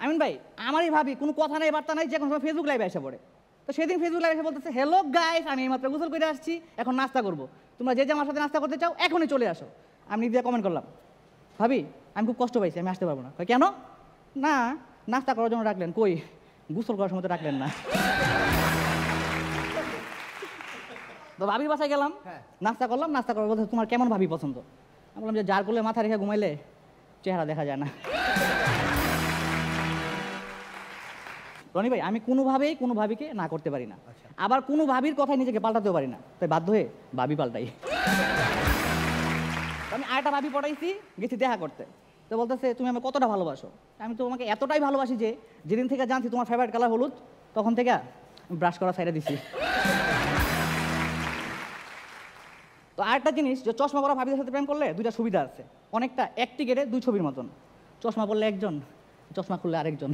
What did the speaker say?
আমিন ভাই আমারই ভাবি কোনো কথা নাই বার্তা নাই, যে কোনো সময় ফেসবুক লাইভে এসে পড়ে। তো সেদিন ফেসবুক লাইভে এসে বলতেছে, হ্যালো গাইস, আমি এইমাত্র গোসল করে আসছি, এখন নাস্তা করবো, তোমরা যে আমার সাথে নাস্তা করতে চাও এখনই চলে আসো। আমি দিয়ে কমেন্ট করলাম, ভাবি আমি খুব কষ্ট পাইছি, আমি আসতে পারবো না। কেন? না, নাস্তা করার জন্য ডাকলেন, কই গোসল করার সময় তো ডাকলেন না। তো ভাবির বাসায় গেলাম, নাস্তা করলাম, নাস্তা করার বলতে তোমার কেমন ভাবি পছন্দ? আমি বললাম যে যার কোলে মাথা রেখে ঘুমাইলে চেহারা দেখা যায় না। রনি ভাই আমি কোনোভাবেই কোনো ভাবিকে না করতে পারি না, আবার কোনো ভাবির কথায় নিজেকে পাল্টাতেও পারি না, তাই বাধ্য হয়ে ভাবি পাল্টাই। আমি আরেকটা ভাবি পড়াইছি, গেছি দেখা করতে, তো বলতেছে তুমি আমাকে কতটা ভালোবাসো? আমি তো তোমাকে এতটাই ভালোবাসি যে যেদিন থেকে জানছি তোমার ফেভারিট কালার হলুদ, তখন থেকে ব্রাশ করা সাইডে দিছি। তো আরেকটা জিনিস, যে চশমা পরা ভাবিদের সাথে প্রেম করলে দুইটা সুবিধা আছে, অনেকটা এক টিকেটে দুই ছবির মতন, চশমা পরলে একজন, চশমা খুললে আরেকজন।